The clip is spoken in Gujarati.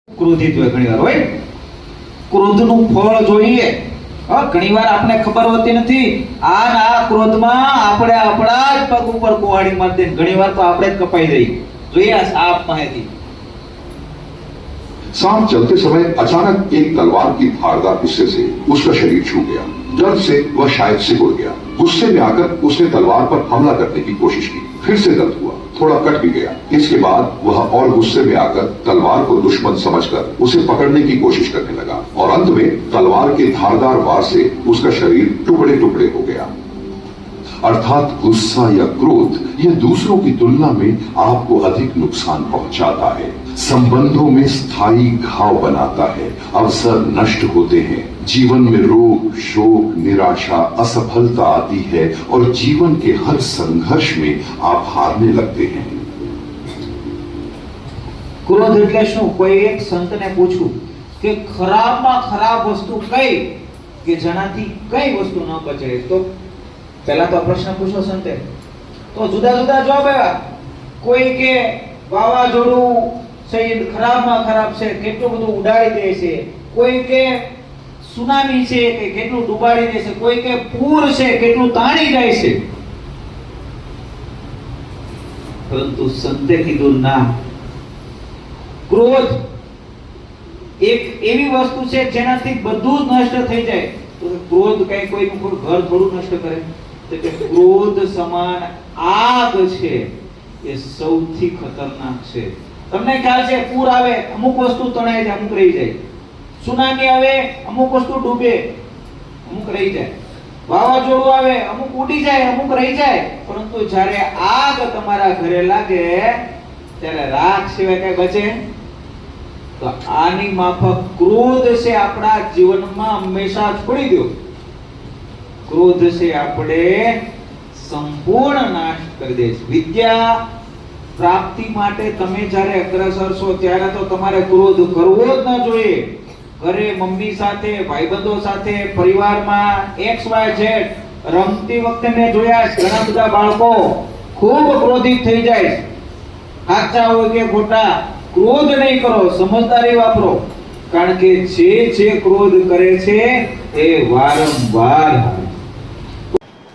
ક્રોધિત હોય ઘણીવાર હોય ક્રોધનું ફળ જોઈએ ઘણીવાર આપણે ખબર હોતી નથી આ ક્રોધમાં આપણે આપણા જ પગ ઉપર કુહાડી મારી દે ઘણીવાર તો આપણે જ કપાઈ જઈએ જોઈએ આ સાપ માહિતી सांप चलते समय अचानक एक तलवार की धारदार हिस्से से उसका शरीर छू गया। दर्द से वह शायद सिकुड़ गया। गुस्से में आकर उसने तलवार पर हमला करने की कोशिश की। फिर से दर्द हुआ, थोड़ा कट भी गया। इसके बाद वह और गुस्से में आकर तलवार को दुश्मन समझकर उसे पकड़ने की कोशिश करने लगा और अंत में तलवार के धारदार वार से उसका शरीर टुकड़े टुकड़े हो गया। अर्थात गुस्सा या क्रोध यह दूसरों की तुलना में आपको अधिक नुकसान पहुंचाता है, संबंधों में स्थायी घाव बनाता है, अवसर नष्ट होते हैं, जीवन में रोग, शोक, निराशा, असफलता आती है और जीवन के हर संघर्ष में आप हारने लगते हैं। क्रोध એટલે શું? કોઈ એક સંતને પૂછ્યું કે ખરાબમાં ખરાબ વસ્તુ કઈ કે જેનાથી કઈ વસ્તુ ન બચે તો પહેલા તો પ્રશ્ન પૂછો સંતે તો જુદા જુદા જવાબ આવ્યા કોઈ કે વાવાઝોડું છે ખરાબમાં ખરાબ છે કેટલું બધું ઉડાડી દે છે કોઈ કે સુનામી છે કે કેટલું ડૂબાડી દે છે કોઈ કે પૂર છે કેટલું તાણી જાય છે પરંતુ સંતે કીધું ના ક્રોધ એક એવી વસ્તુ છે જેનાથી બધું જ નષ્ટ થઈ જાય તો ક્રોધ કઈ કોઈનું ઘર થોડું નષ્ટ કરે તો કે ક્રોધ સમાન આગ છે એ સૌથી ખતરનાક છે તમને ખ્યાલ છે પૂર આવે અમુક વસ્તુ તણાઈ જાય અમુક રહી જાય સુનામી આવે અમુક વસ્તુ ડૂબે અમુક રહી જાય વાવાઝોડું આવે અમુક ઉડી જાય અમુક રહી જાય પરંતુ જ્યારે આગ તમારા ઘરે લાગે ત્યારે રાખ સિવાય કઈ બચે તો આની માફક ક્રોધ છે આપણા જીવનમાં હંમેશા છોડી દો ક્રોધ છે આપણે સંપૂર્ણ નાશ કરી દે છે વિદ્યા પ્રાપ્તિ માટે તમે જ્યારે અગ્રસર છો ત્યારે તો તમારે ક્રોધ કરવો જ ન જોઈએ ઘરે મમ્મી સાથે ભાઈબંધો સાથે પરિવારમાં XYZ રમતી વખતે મેં જોયા ઘણા બધા બાળકો ખૂબ ક્રોધિત થઈ જાય સાચા હોય કે ખોટા ક્રોધ નહીં કરો સમજદારી વાપરો કારણ કે જે ક્રોધ કરે છે એ વારંવાર